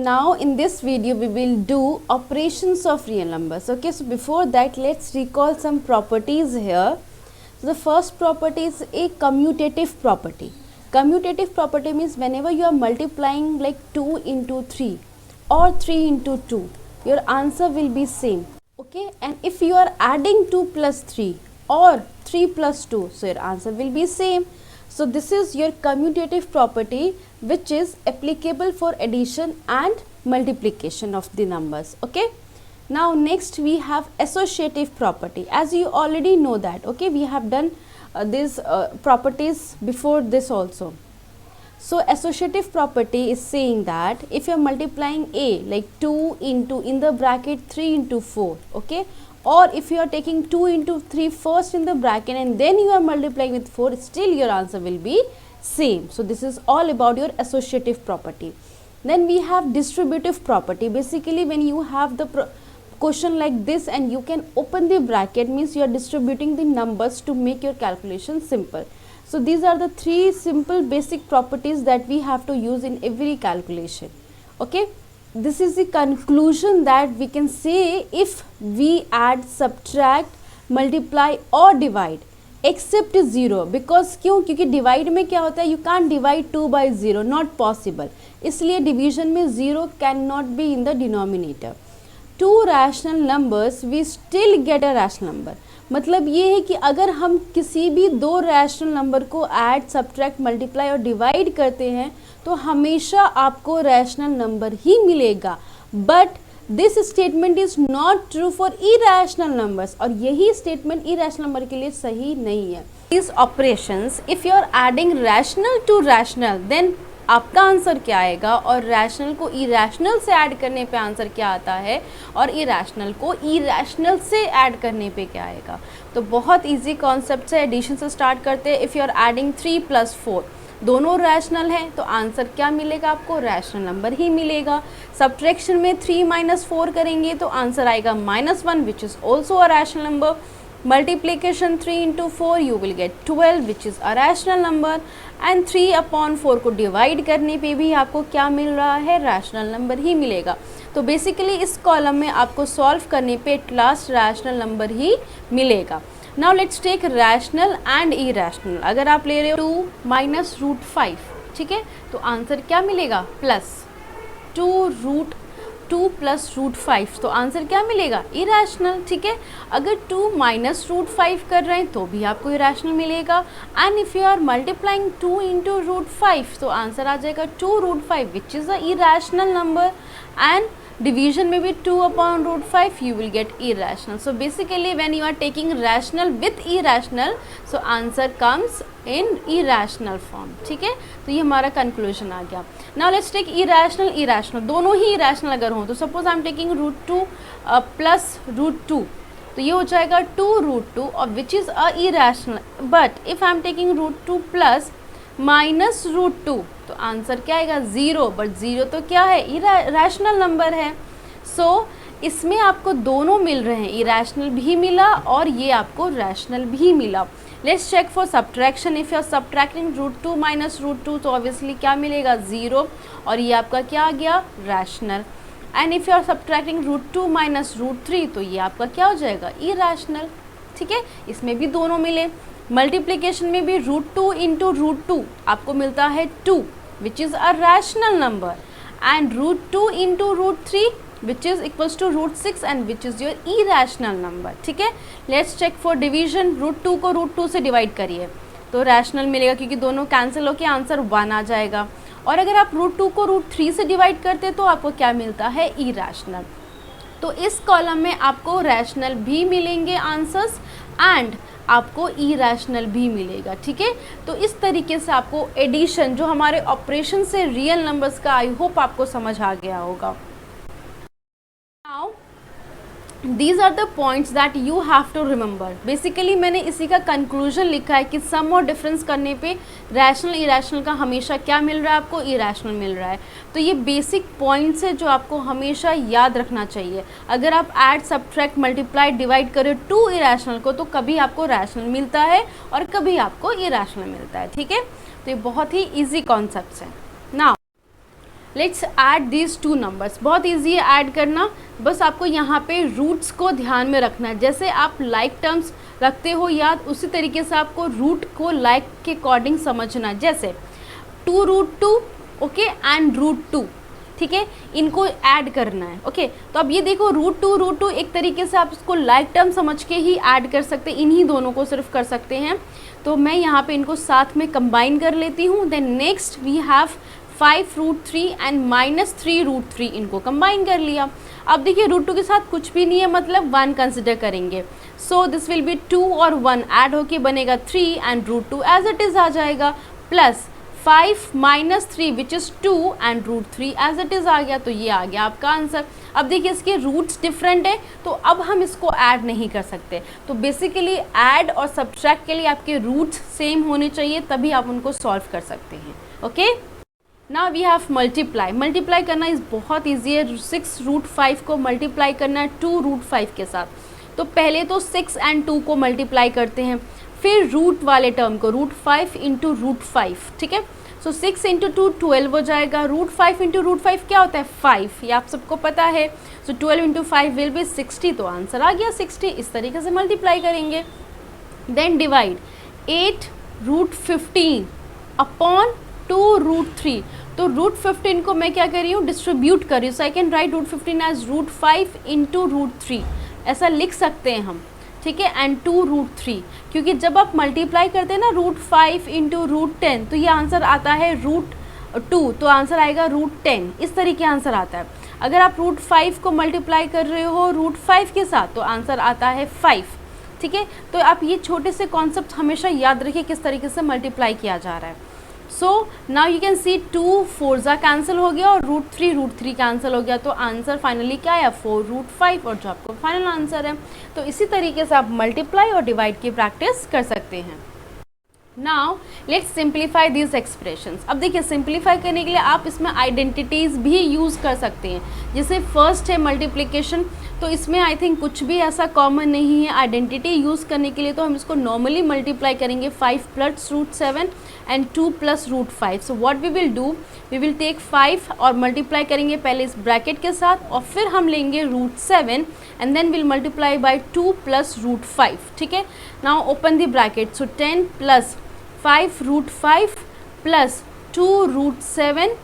now in this video we will do operations of real numbers. Okay, so before that let's recall some properties here. So the first property is a commutative property. Commutative property means whenever you are multiplying like 2 into 3 or 3 into 2, your answer will be same. Okay, and if you are adding 2 plus 3 or 3 plus 2, so your answer will be same. So this is your commutative property which is applicable for addition and multiplication of the numbers. Okay, now next we have associative property. As you already know that, okay, we have done these properties before this also. So associative property is saying that if you are multiplying a like 2 into in the bracket 3 into 4, okay, or if you are taking 2 into 3 first in the bracket and then you are multiplying with 4, still your answer will be same. So this is all about your associative property. Then we have distributive property. Basically when you have the question like this and you can open the bracket, means you are distributing the numbers to make your calculation simple. So these are the three simple basic properties that we have to use in every calculation. Okay, this is the conclusion that we can say if we add, subtract, multiply or divide except 0, because क्यों, क्योंकि divide में क्या होता है, you can divide 2 by 0, not possible, इसलिए division में 0 can not be in the denominator. To rational numbers we still get a rational number. मतलब ये है कि अगर हम किसी भी दो रैशनल नंबर को ऐड, सब्ट्रैक्ट, मल्टीप्लाई और डिवाइड करते हैं तो हमेशा आपको रैशनल नंबर ही मिलेगा. But this statement is not true for irrational numbers, और यही स्टेटमेंट इरैशनल नंबर के लिए सही नहीं है. This operations if you are adding rational to rational then आपका आंसर क्या आएगा, और रैशनल को इरैशनल से ऐड करने पे आंसर क्या आता है, और इरैशनल को इरैशनल से ऐड करने पे क्या आएगा. तो बहुत इजी कॉन्सेप्ट है. एडिशन से स्टार्ट करते हैं. इफ़ यू आर एडिंग 3 + 4, दोनों रैशनल हैं तो आंसर क्या मिलेगा आपको, रैशनल नंबर ही मिलेगा. सब्ट्रैक्शन में 3 - 4 करेंगे तो आंसर आएगा -1 which is also a rational number. Multiplication 3 into 4 you will get 12 which is a rational number, and 3/4 को डिवाइड करने पे भी आपको क्या मिल रहा है, रैशनल नंबर ही मिलेगा. तो बेसिकली इस कॉलम में आपको सॉल्व करने पे एट लास्ट रैशनल नंबर ही मिलेगा. Now let's take rational and irrational. अगर आप ले रहे हो 2 - √5, ठीक है, तो आंसर क्या मिलेगा, +2 + √5, तो आंसर क्या मिलेगा, इरैशनल. ठीक है, अगर 2 - √5 कर रहे हैं तो भी आपको इरैशनल मिलेगा. And if you are multiplying 2 into √5 तो आंसर आ जाएगा 2√5 which is a irrational number. And division में भी 2/√5 you will get irrational. So basically when you are taking rational with irrational, so answer comes in irrational form. ठीक है, तो ये हमारा कंक्लूजन आ गया. Now let's take irrational, irrational. दोनों ही irrational अगर हों तो सपोज आई एम टेकिंग √2 + √2, तो ये हो जाएगा 2√2 और विच is a irrational. But if I am taking √2 + -√2 तो आंसर क्या आएगा, 0. बट 0 तो क्या है, रैशनल नंबर है. सो इसमें आपको दोनों मिल रहे हैं, इरैशनल भी मिला और ये आपको रैशनल भी मिला. Let's check for subtraction. If you are subtracting √2 - √2 तो ऑब्वियसली क्या मिलेगा, 0, और ये आपका क्या आ गया, rational. And if you are subtracting √2 - √3 तो ये आपका क्या हो जाएगा, इरैशनल. ठीक है, इसमें भी दोनों मिले. मल्टीप्लिकेशन में भी √2 into √2 आपको मिलता है 2 which is a rational number, and √2 into √3 which is equals to √6 and which is your irrational number. ठीक है, लेट्स चेक फॉर डिवीजन. √2 को √2 से डिवाइड करिए तो रैशनल मिलेगा क्योंकि दोनों कैंसिल होकर आंसर 1 आ जाएगा. और अगर आप √2 को √3 से डिवाइड करते तो आपको क्या मिलता है, इरैशनल. तो इस कॉलम में आपको रैशनल भी मिलेंगे आंसर्स एंड आपको इरैशनल भी मिलेगा. ठीक है, तो इस तरीके से आपको एडिशन जो हमारे ऑपरेशन से रियल नंबर्स का, आई होप आपको समझ आ गया होगा. Now these are the points that you have to remember. Basically मैंने इसी का कंक्लूजन लिखा है कि सम और डिफरेंस करने पे रैशनल इरैशनल का हमेशा क्या मिल रहा है, आपको इरैशनल मिल रहा है. तो ये बेसिक पॉइंट्स है जो आपको हमेशा याद रखना चाहिए. अगर आप ऐड, सब्ट्रैक्ट, मल्टीप्लाई, डिवाइड करें 2 इरैशनल को तो कभी आपको रैशनल मिलता है और कभी आपको इरैशनल मिलता है. ठीक है, तो ये बहुत ही ईजी कॉन्सेप्ट्स हैं. Now let's add these two numbers. बहुत ईजी है ऐड करना, बस आपको यहाँ पे रूट्स को ध्यान में रखना है। जैसे आप लाइक टर्म्स रखते हो याद, उसी तरीके से आपको रूट को लाइक के अकॉर्डिंग समझना है। जैसे 2√2 ओके एंड √2, ठीक है, इनको ऐड करना है। ओके तो अब ये देखो √2 एक तरीके से आप इसको लाइक टर्म समझ के ही ऐड कर सकते हैं, इन्हीं दोनों को सिर्फ कर सकते हैं। तो मैं यहाँ पे इनको साथ में कंबाइन कर लेती हूँ। Then next we have 5√3 and -3√3, इनको कंबाइन कर लिया। अब देखिए √2 के साथ कुछ भी नहीं है, मतलब 1 कंसिडर करेंगे। सो दिस विल बी 2 और 1 ऐड होके बनेगा 3 एंड √2 एज इट इज़ आ जाएगा, plus 5 - 3 which is 2 and √3 as it is आ गया। तो ये आ गया आपका आंसर। अब देखिए इसके रूट्स डिफरेंट है, तो अब हम इसको ऐड नहीं कर सकते। तो बेसिकली ऐड और सब्ट्रैक्ट के लिए आपके रूट्स सेम होने चाहिए, तभी आप उनको सॉल्व कर सकते हैं। Okay now we have multiply. Multiply करना इस बहुत ईजी है। 6√5 को मल्टीप्लाई करना है 2√5 के साथ। तो पहले तो 6 एंड 2 को मल्टीप्लाई करते हैं, फिर रूट वाले टर्म को √5 × √5, ठीक है। सो 6 × 2 12 हो जाएगा। √5 × √5 क्या होता है 5, ये आप सबको पता है। सो 12 × 5 विल बी 60, तो आंसर आ गया 60। इस तरीके से मल्टीप्लाई करेंगे। Then divide 8√15 upon 2√3। तो √15 को मैं क्या कर रही हूँ, डिस्ट्रीब्यूट कर रही हूँ। सो आई कैन राइट √15 एज √5 × √3, ऐसा लिख सकते हैं हम, ठीक है, एंड 2√3, क्योंकि जब आप मल्टीप्लाई करते हैं ना √5 × √10, तो ये आंसर आता है √2, तो आंसर आएगा √10। इस तरीके आंसर आता है। अगर आप √5 को मल्टीप्लाई कर रहे हो √5 के साथ, तो आंसर आता है 5, ठीक है। तो आप ये छोटे से कॉन्सेप्ट हमेशा याद रखिए किस तरीके से मल्टीप्लाई किया जा रहा है। So now you can C 2 4 cancel हो गया और √3 कैंसिल हो गया, तो आंसर फाइनली क्या है 4√5, और जो आपको फाइनल आंसर है। तो इसी तरीके से आप मल्टीप्लाई और डिवाइड की प्रैक्टिस कर सकते हैं। Now let's simplify this expressions. अब देखिए सिंप्लीफाई करने के लिए आप इसमें आइडेंटिटीज़ भी यूज़ कर सकते हैं। जैसे फर्स्ट है मल्टीप्लिकेशन, तो इसमें आई थिंक कुछ भी ऐसा कॉमन नहीं है आइडेंटिटी यूज़ करने के लिए। तो हम इसको नॉर्मली मल्टीप्लाई करेंगे 5 + √7 and 2 + √5। So what we will do, we will take 5 और मल्टीप्लाई करेंगे पहले इस ब्रैकेट के साथ, और फिर हम लेंगे √7 and then will multiply by 2 + √5, ठीक है। Now open the bracket. So 10 + 5√5 plus 2√7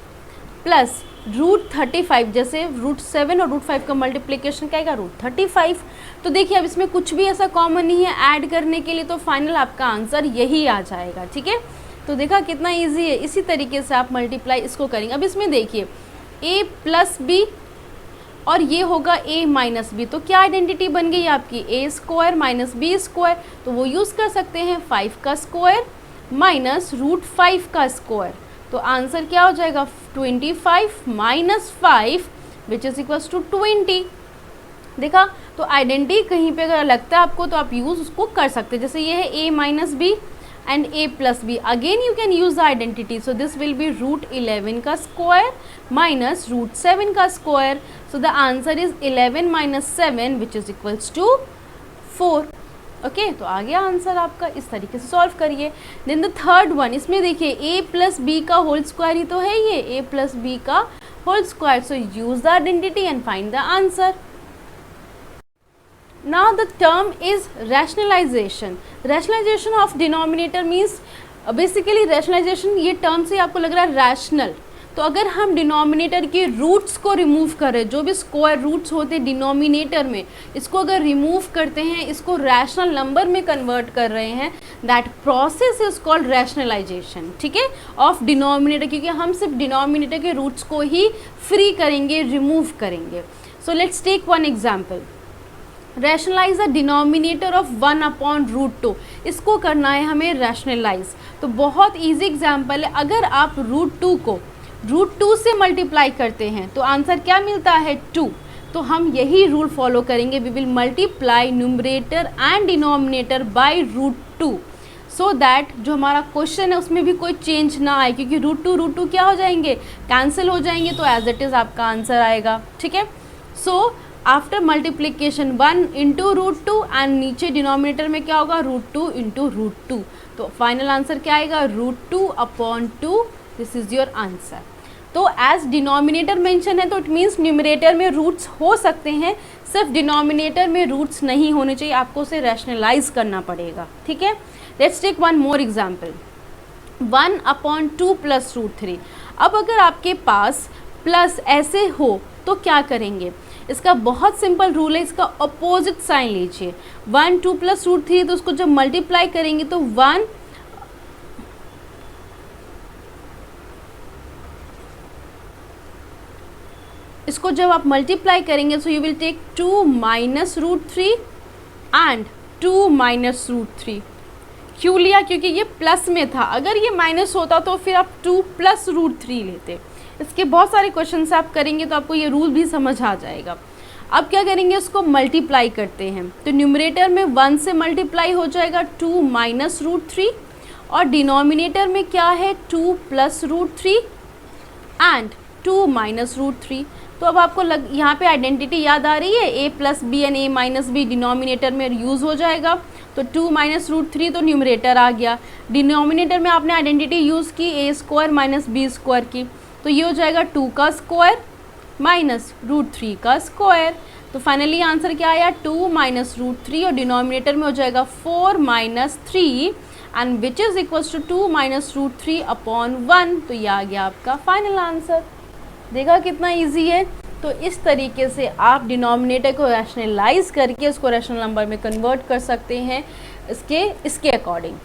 plus √35, जैसे √7 और √5 का मल्टीप्लिकेशन क्या आएगा √35। तो देखिए अब इसमें कुछ भी ऐसा कॉमन नहीं है ऐड करने के लिए, तो फाइनल आपका आंसर यही आ जाएगा, ठीक है। तो देखा कितना इजी है। इसी तरीके से आप मल्टीप्लाई इसको करेंगे। अब इसमें देखिए a + b और ये होगा a - b, तो क्या आइडेंटिटी बन गई आपकी a² - b², तो वो यूज़ कर सकते हैं 5 का स्क्वायर माइनस √5 का स्क्वायर। तो आंसर क्या हो जाएगा 25 - 5 विच इज़ इक्वल्स टू 20। देखा, तो आइडेंटिटी कहीं पे अगर लगता है आपको तो आप यूज़ उसको कर सकते हैं। जैसे ये है a - b and a + b, again you can use the identity. So this will be √11 का स्क्वायर माइनस √7 का square. So the answer is 11 - 7 which is equals to 4. Okay तो आ गया आंसर आपका। इस तरीके से सॉल्व करिए। देन द थर्ड वन, इसमें देखिए a + b का होल स्क्वायर ही तो है ये, a + b का whole square. So use the identity and find the answer. Now the term is rationalization. Rationalization of denominator means basically rationalization, ये term से आपको लग रहा है rational. तो अगर हम डिनोमिनेटर के रूट्स को रिमूव करें, जो भी स्क्वायर रूट्स होते हैं डिनोमिनेटर में, इसको अगर रिमूव करते हैं, इसको रैशनल नंबर में कन्वर्ट कर रहे हैं, that process is called rationalization. ठीक है, ऑफ डिनोमिनेटर, क्योंकि हम सिर्फ डिनोमिनेटर के रूट्स को ही फ्री करेंगे, रिमूव करेंगे. So let's take one example. Rationalize the denominator of 1/√2. इसको करना है हमें रैशनलाइज. तो बहुत ईजी एग्जाम्पल है. अगर आप √2 को √2 से मल्टीप्लाई करते हैं तो आंसर क्या मिलता है 2. तो हम यही रूल फॉलो करेंगे. We will multiply numerator and denominator by √2 so that जो हमारा क्वेश्चन है उसमें भी कोई चेंज ना आए, क्योंकि √2 क्या हो जाएंगे, कैंसिल हो जाएंगे. तो एज इट इज़ आपका आंसर आएगा. ठीक है. सो आफ्टर मल्टीप्लीकेशन 1 × √2 एंड नीचे डिनोमिनेटर में क्या होगा √2 × √2. तो फाइनल आंसर क्या आएगा √2/2. This is your answer. तो एज डिनोमिनेटर मेंशन है तो इट मीन्स न्यूमरेटर में रूट्स हो सकते हैं, सिर्फ डिनोमिनेटर में रूट्स नहीं होने चाहिए, आपको उसे रैशनलाइज करना पड़ेगा, ठीक है। Let's take one more example, 1/2 plus root 3। अब अगर आपके पास प्लस ऐसे हो तो क्या करेंगे, इसका बहुत सिंपल रूल है, इसका अपोजिट साइन लीजिए। 1 2 प्लस रूट 3 तो उसको जब मल्टीप्लाई करेंगे तो 1 इसको जब आप मल्टीप्लाई करेंगे so you will take 2 minus root 3 and 2 minus root 3। क्यों लिया, क्योंकि ये प्लस में था, अगर ये माइनस होता तो फिर आप 2 प्लस रूट 3 लेते। इसके बहुत सारे क्वेश्चन आप करेंगे तो आपको ये रूल भी समझ आ जाएगा। अब क्या करेंगे, इसको मल्टीप्लाई करते हैं तो न्यूमरेटर में 1 से मल्टीप्लाई हो जाएगा 2 माइनस रूट 3 और डिनोमिनेटर में क्या है 2 plus root 3 and 2 minus root 3। तो अब आपको यहाँ पे आइडेंटिटी याद आ रही है, a plus b and a minus b denominator में यूज़ हो जाएगा। तो 2 माइनस रूट 3 तो न्यूमरेटर आ गया, डिनोमिनेटर में आपने आइडेंटिटी यूज़ की a square minus b square की, तो ये हो जाएगा 2 का स्क्वायर माइनस रूट 3 का स्क्वायर। तो फाइनली आंसर क्या आया 2 माइनस रूट 3 और डिनोमिनेटर में हो जाएगा 4 minus 3 and which is equals to 2 minus root 3 upon 1। तो ये आ गया आपका फाइनल आंसर। देखा कितना इजी है। तो इस तरीके से आप डिनोमिनेटर को रैशनलाइज करके उसको रैशनल नंबर में कन्वर्ट कर सकते हैं इसके अकॉर्डिंग।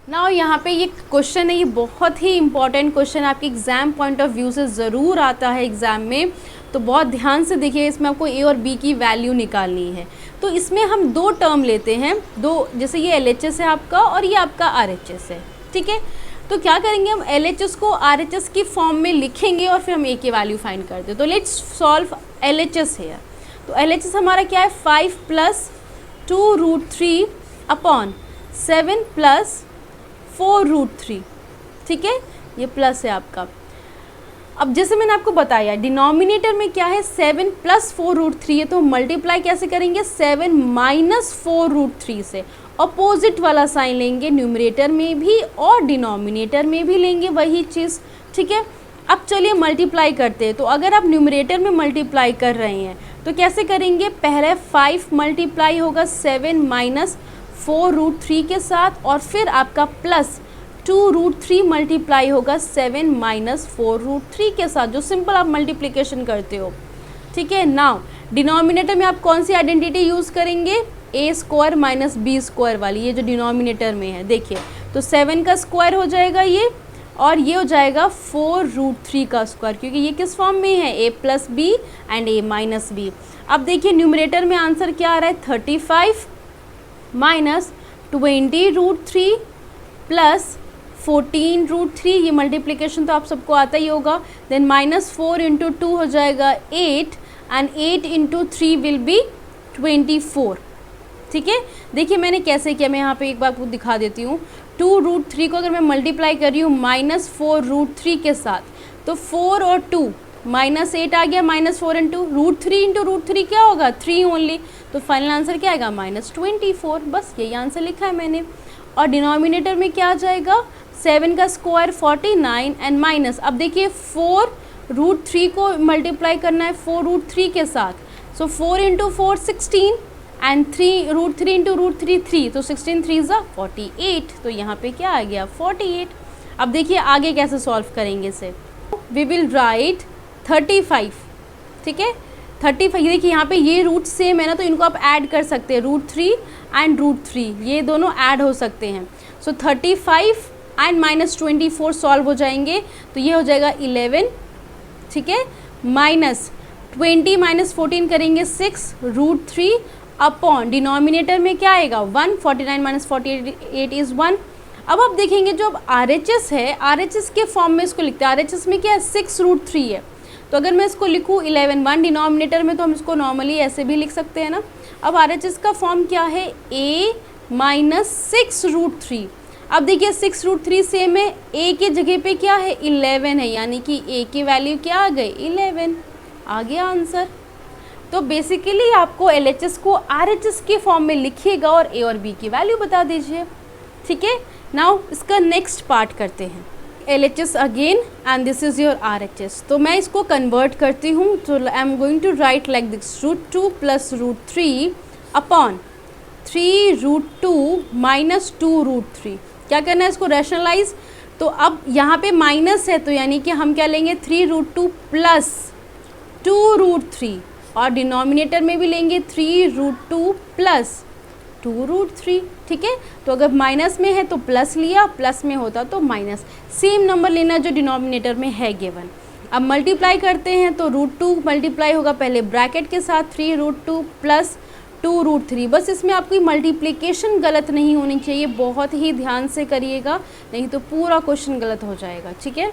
नाउ यहाँ पे ये क्वेश्चन है, ये बहुत ही इंपॉर्टेंट क्वेश्चन आपके एग्ज़ाम पॉइंट ऑफ व्यू से ज़रूर आता है एग्ज़ाम में, तो बहुत ध्यान से देखिए। इसमें आपको ए और बी की वैल्यू निकालनी है। तो इसमें हम दो टर्म लेते हैं, दो, जैसे ये LHS है आपका और ये आपका RHS है, ठीक है। तो क्या करेंगे, हम LHS को RHS की फॉर्म में लिखेंगे और फिर हम ए की वैल्यू फाइंड करते हैं। तो लेट्स सॉल्व LHS है। तो LHS हमारा क्या है 5 plus 2 root 3 upon 7 plus 4 root 3, ठीक है, ये प्लस है आपका। अब जैसे मैंने आपको बताया डिनोमिनेटर में क्या है 7 प्लस 4 रूट 3 है, तो मल्टीप्लाई कैसे करेंगे 7 माइनस 4 रूट 3 से, अपोजिट वाला साइन लेंगे, न्यूमरेटर में भी और डिनोमिनेटर में भी लेंगे वही चीज़, ठीक है। अब चलिए मल्टीप्लाई करते हैं। तो अगर आप न्यूमरेटर में मल्टीप्लाई कर रहे हैं तो कैसे करेंगे, पहले 5 मल्टीप्लाई होगा 7 माइनस 4 रूट 3 के साथ और फिर आपका प्लस 2 रूट 3 मल्टीप्लाई होगा 7 माइनस 4 रूट 3 के साथ, जो सिंपल आप मल्टीप्लिकेशन करते हो, ठीक है। नाउ डिनोमिनेटर में आप कौन सी आइडेंटिटी यूज़ करेंगे, a square minus b square वाली, ये जो डिनोमिनेटर में है देखिए। तो 7 का स्क्वायर हो जाएगा ये, और ये हो जाएगा 4 रूट 3 का स्क्वायर, क्योंकि ये किस फॉर्म में है a plus b and a minus b. अब देखिए न्यूमरेटर में आंसर क्या आ रहा है 35 माइनस 20 रूट 3 प्लस 14 रूट 3, ये मल्टीप्लिकेशन तो आप सबको आता ही होगा। देन माइनस 4 इंटू 2 हो जाएगा 8 एंड 8 इंटू 3 विल बी 24, ठीक है। देखिए मैंने कैसे किया, मैं यहाँ पे एक बार आपको दिखा देती हूँ। 2 रूट 3 को अगर मैं मल्टीप्लाई कर रही हूँ माइनस 4 रूट 3 के साथ, तो 4 और 2 माइनस 8 आ गया, माइनस 4 इंटू रूट 3 क्या होगा 3 ओनली, तो फाइनल आंसर क्या आएगा माइनस 24। बस यही आंसर लिखा है मैंने। और डिनोमिनेटर में क्या आ जाएगा 7 का स्क्वायर 49 एंड माइनस, अब देखिए 4 रूट 3 को मल्टीप्लाई करना है 4 रूट 3 के साथ, so 4 into 4 16 and 3 root 3 into root 3 3, तो 16 3 ज़ा 48, तो यहाँ पे क्या आ गया 48। अब देखिए आगे कैसे सॉल्व करेंगे इसे, वी विल राइट 35, ठीक है। 35 देखिए यहाँ पे ये रूट सेम है ना, तो इनको आप ऐड कर सकते हैं, रूट 3 एंड रूट 3 ये दोनों ऐड हो सकते हैं। सो 35 एंड माइनस 24 सॉल्व हो जाएंगे, तो ये हो जाएगा 11, ठीक है, माइनस 20 माइनस 14 करेंगे 6 रूट 3 अपॉन डिनोमिनेटर में क्या आएगा 1, 49 माइनस 48 इज़ 1। अब आप देखेंगे जो अब RHS है, RHS के फॉर्म में इसको लिखते हैं। RHS में क्या है 6 रूट 3 है, तो अगर मैं इसको लिखूँ 11 1 डिनोमिनेटर में, तो हम इसको नॉर्मली ऐसे भी लिख सकते हैं ना। अब RHS का फॉर्म क्या है a माइनस 6 रूट 3। अब देखिए 6 रूट 3 सेम है, a के जगह पे क्या है 11 है, यानी कि a की वैल्यू क्या आ गई 11, आ गया आंसर। तो बेसिकली आपको LHS को RHS के फॉर्म में लिखिएगा और a और b की वैल्यू बता दीजिए, ठीक है। नाउ इसका नेक्स्ट पार्ट करते हैं। LHS again and this is your RHS। तो मैं इसको कन्वर्ट करती हूँ, तो I am going to write like this √2 plus √3 upon 3√2 minus 2√3। क्या करना है इसको रैशनलाइज, तो अब यहाँ पे माइनस है तो यानी कि हम क्या लेंगे 3√2 प्लस 2√3 और डिनोमिनेटर में भी लेंगे 3√2 प्लस 2√3। ठीक है, तो अगर माइनस में है तो प्लस लिया, प्लस में होता तो माइनस, सेम नंबर लेना जो डिनोमिनेटर में है गिवन। अब मल्टीप्लाई करते हैं तो √2 मल्टीप्लाई होगा पहले ब्रैकेट के साथ 3√2 प्लस 2√3। बस इसमें आपकी मल्टीप्लिकेशन गलत नहीं होनी चाहिए, बहुत ही ध्यान से करिएगा नहीं तो पूरा क्वेश्चन गलत हो जाएगा। ठीक है,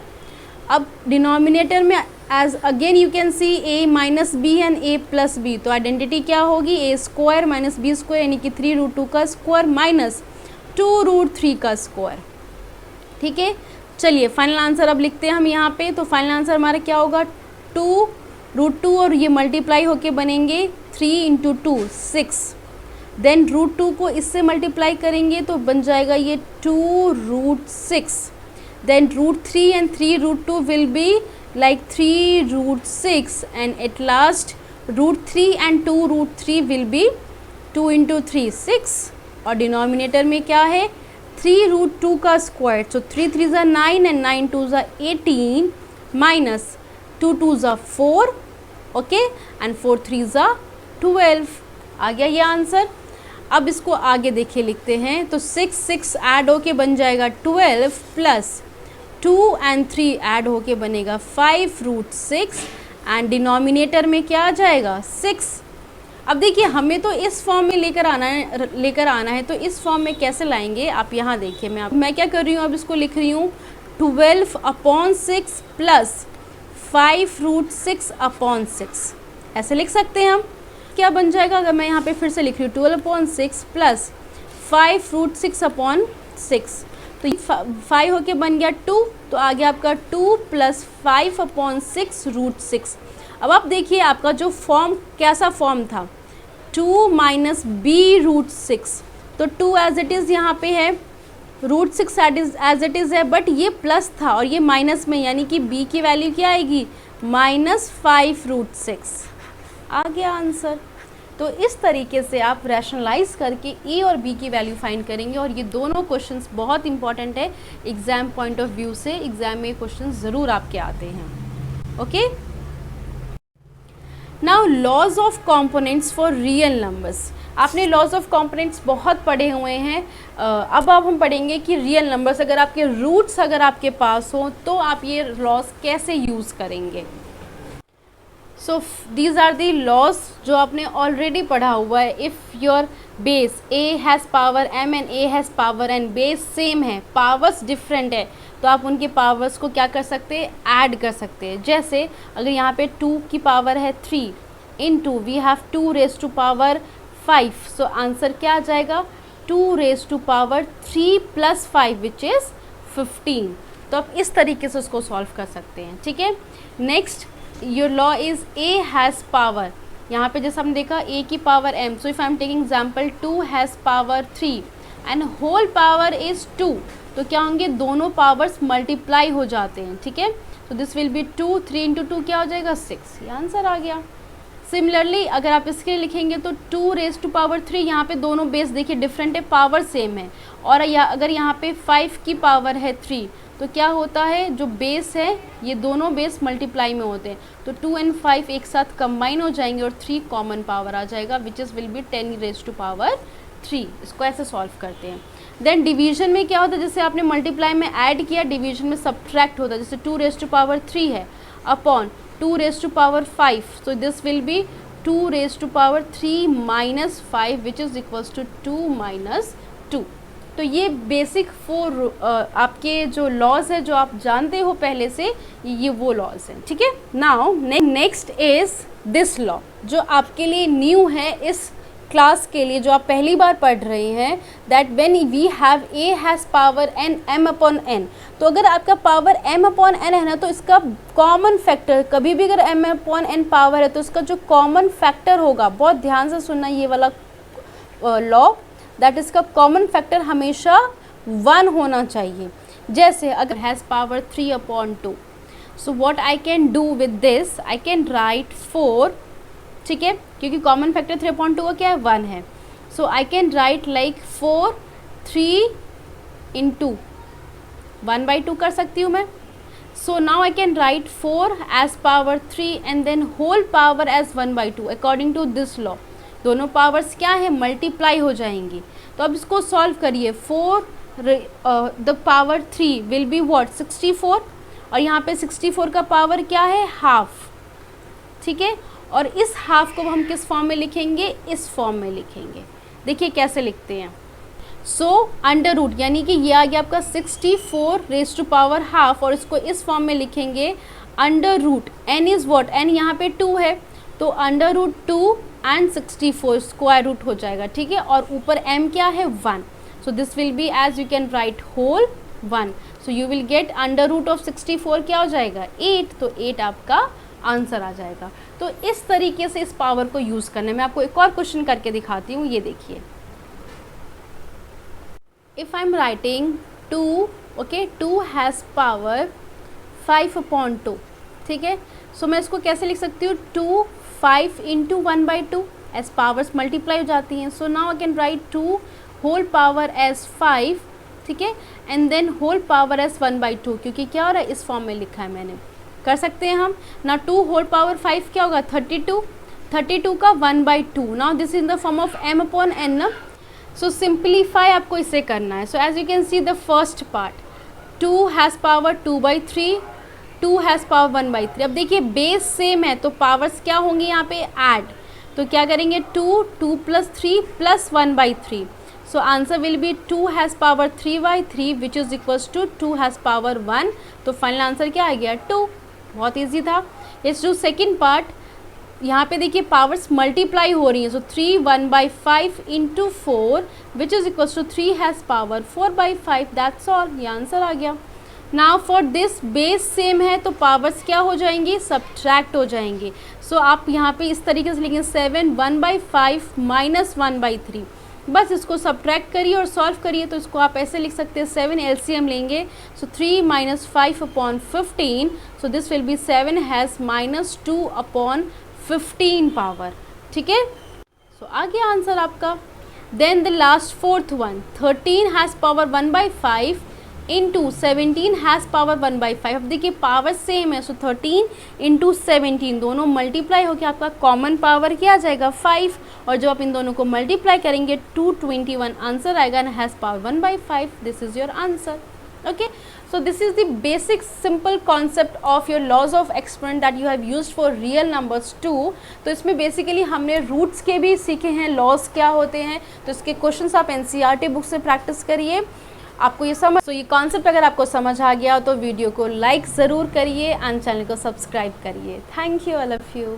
अब डिनोमिनेटर में as again you can see a minus b and a plus b, तो आइडेंटिटी क्या होगी a square minus b square यानी कि 3√2 का स्क्वायर माइनस 2√3 का स्क्वायर। ठीक है, चलिए फाइनल आंसर अब लिखते हैं हम यहाँ पे। तो फाइनल आंसर हमारा क्या होगा 2√2 और ये मल्टीप्लाई होके बनेंगे 3 × 2 6, देन √2 को इससे मल्टीप्लाई करेंगे तो बन जाएगा ये 2√6, then √3 and 3√2 will be like 3√6 and at last √3 and 2√3 will be 2 × 3 6 और डिनोमिनेटर में क्या है 3√2 का स्क्वायर, तो 3 3 ज़ा 9 and 9 2 ज़ा 18 माइनस 2 2 ज़ा 4 ओके एंड 4 3 ज़ा 12। आ गया ये आंसर। अब इसको आगे देखिए लिखते हैं, तो 6 6 ऐड होके बन जाएगा 12 प्लस 2 and 3 ऐड होके बनेगा 5√6 एंड डिनोमिनेटर में क्या आ जाएगा 6। अब देखिए हमें तो इस फॉर्म में लेकर आना है तो इस फॉर्म में कैसे लाएंगे आप यहाँ देखिए। मैं क्या कर रही हूँ, अब इसको लिख रही हूँ 12/6 प्लस 5√6/6 ऐसे लिख सकते हैं हम। क्या बन जाएगा अगर मैं यहाँ पे फिर से लिख रही हूँ 12/6 प्लस 5√6/6, तो 5 होके बन गया 2, तो आ गया आपका 2 प्लस 5/6√6। अब आप देखिए आपका जो फॉर्म कैसा फॉर्म था 2 माइनस b√6, तो 2 एज इट इज़ यहाँ पे है, √6 एज इट इज़ है, बट ये प्लस था और ये माइनस में यानी कि b की वैल्यू क्या आएगी -5√6। आ गया आंसर। तो इस तरीके से आप रैशनलाइज करके ए और बी की वैल्यू फाइंड करेंगे और ये दोनों क्वेश्चंस बहुत इंपॉर्टेंट है एग्जाम पॉइंट ऑफ व्यू से, एग्जाम में क्वेश्चंस ज़रूर आपके आते हैं। Okay, now laws of components for real numbers. आपने लॉज ऑफ कंपोनेंट्स बहुत पढ़े हुए हैं, अब हम पढ़ेंगे कि रियल नंबर्स अगर आपके रूट्स अगर आपके पास हो तो आप ये लॉज कैसे यूज़ करेंगे। So these are the laws जो आपने ऑलरेडी पढ़ा हुआ है। If your base a has power m and a has power n, base same है, पावर्स डिफरेंट है, तो आप उनके पावर्स को क्या कर सकते हैं ऐड कर सकते हैं। जैसे अगर यहाँ पे 2 की पावर है 3 into we have 2 raise to power 5, so answer क्या आ जाएगा 2 raise to power 3 plus 5 which is 15। तो आप इस तरीके से उसको सॉल्व कर सकते हैं। ठीक है, next your law is a has power, यहाँ पे जैसे हमने देखा a की power m, so if I am taking example 2 has power 3 and whole power is 2, तो क्या होंगे दोनों पावर्स मल्टीप्लाई हो जाते हैं। ठीक है, तो दिस विल बी 2, 3 × 2 क्या हो जाएगा 6, ये आंसर आ गया। सिमिलरली अगर आप इसके लिए लिखेंगे तो 2 रेज़ टू पावर 3, यहाँ पे दोनों बेस देखिए डिफरेंट है, पावर सेम है, और अगर यहाँ पे 5 की पावर है 3 तो क्या होता है जो बेस है ये दोनों बेस मल्टीप्लाई में होते हैं, तो 2 and 5 एक साथ कंबाइन हो जाएंगे और 3 कॉमन पावर आ जाएगा which is will be 10 raise to power 3। इसको ऐसे सॉल्व करते हैं। देन डिवीजन में क्या होता है, जैसे आपने मल्टीप्लाई में ऐड किया, डिवीजन में सब्ट्रैक्ट होता है, जैसे 2 रेज़ टू पावर 3 है upon 2 raise to power 5, so this will be 2 raise to power 3 minus 5 which is equals to 2 minus 2। तो ये बेसिक 4 आपके जो लॉज है जो आप जानते हो पहले से, ये वो लॉज हैं। ठीक है, now next is this law जो आपके लिए न्यू है इस क्लास के लिए, जो आप पहली बार पढ़ रहे हैं, that when we have a has power n m upon n, तो अगर आपका पावर m अपॉन n है ना तो इसका कॉमन फैक्टर, कभी भी अगर m अपॉन n पावर है तो इसका जो कॉमन फैक्टर होगा, बहुत ध्यान से सुनना ये वाला लॉ, दैट इसका कॉमन फैक्टर हमेशा 1 होना चाहिए। जैसे अगर has power 3/2, so what I can do with this, I can write 4, ठीक है, क्योंकि कॉमन फैक्टर 3/2 का क्या है, 1 है. So I can write like 4 3 into 1/2 कर सकती हूँ मैं. So now I can write 4 as power 3 and then whole power as 1/2 according to this law. दोनों पावर्स क्या है, मल्टीप्लाई हो जाएंगी. तो अब इसको सॉल्व करिए. 4 the power 3 will be what, 64, और यहाँ पे 64 का पावर क्या है, हाफ, ठीक है. और इस हाफ को हम किस फॉर्म में लिखेंगे, इस फॉर्म में लिखेंगे. देखिए कैसे लिखते हैं. सो अंडर रूट, यानी कि ये आ गया आपका 64 रेज टू पावर हाफ, और इसको इस फॉर्म में लिखेंगे under root n is what, n यहाँ पे 2 है, तो under root 2 and 64 square root हो जाएगा, ठीक है. और ऊपर m क्या है, 1. So this will be as you can write whole 1. So you will get under root of 64 क्या हो जाएगा, 8. तो 8 आपका आंसर आ जाएगा. तो इस तरीके से इस पावर को यूज़ करने में आपको एक और क्वेश्चन करके दिखाती हूँ. ये देखिए, if I am writing 2, okay, 2 has power 5/2, ठीक है. सो मैं इसको कैसे लिख सकती हूँ, 2 5 इंटू 1/2 एज पावर्स मल्टीप्लाई हो जाती हैं. So now I can write 2 whole power as 5, ठीक है, and then whole power as 1/2, क्योंकि क्या हो रहा है, इस फॉर्म में लिखा है मैंने. कर सकते हैं हम ना. 2 होल पावर 5 क्या होगा, 32, 32 का 1/2. Now this is in the form of m/n ना. सो सिंप्लीफाई आपको इसे करना है. So as you can see the first part, 2 has power 2/3, 2 has power 1/3. अब देखिए बेस सेम है तो पावर्स क्या होंगी यहाँ पे, ऐड. तो क्या करेंगे, 2 2 + 3 + 1/3. So answer will be 2 has power 3/3 which is equals to 2 has power 1. तो फाइनल आंसर क्या आ गया, 2. बहुत ईजी था. Let's do second part. यहाँ पे देखिए पावर्स मल्टीप्लाई हो रही हैं. So 3 1/5 into 4 which is equals to 3 has power 4/5. That's all, ये आंसर आ गया. Now for this base same है तो पावर्स क्या हो जाएंगी, सब्ट्रैक्ट हो जाएंगे. सो आप यहाँ पे इस तरीके से लिखेंगे 7 1/5 माइनस 1/3. बस इसको सब्ट्रैक्ट करिए और सॉल्व करिए. तो इसको आप ऐसे लिख सकते हैं, 7 LCM लेंगे. So 3 - 5/15. So this will be 7 has -2/15 power, ठीक है. सो आ गया आंसर आपका. Then the last fourth one, 13 has power 1/5 into 17 has power 1/5. अब देखिए पावर सेम है. सो 13 इंटू 17 दोनों मल्टीप्लाई होकर आपका कॉमन पावर क्या आ जाएगा, 5. और जब आप इन दोनों को मल्टीप्लाई करेंगे 221 आंसर आएगा and has power 1/5. This is your answer. Okay, so this is the basic simple concept of your laws of exponent that you have used for real numbers too. तो इसमें बेसिकली हमने roots के भी सीखे हैं, laws क्या होते हैं. तो इसके क्वेश्चंस आप NCERT बुक से प्रैक्टिस करिए. आपको ये समझ, तो ये कॉन्सेप्ट अगर आपको समझ आ गया तो वीडियो को लाइक ज़रूर करिए एंड चैनल को सब्सक्राइब करिए. Thank you, all of you.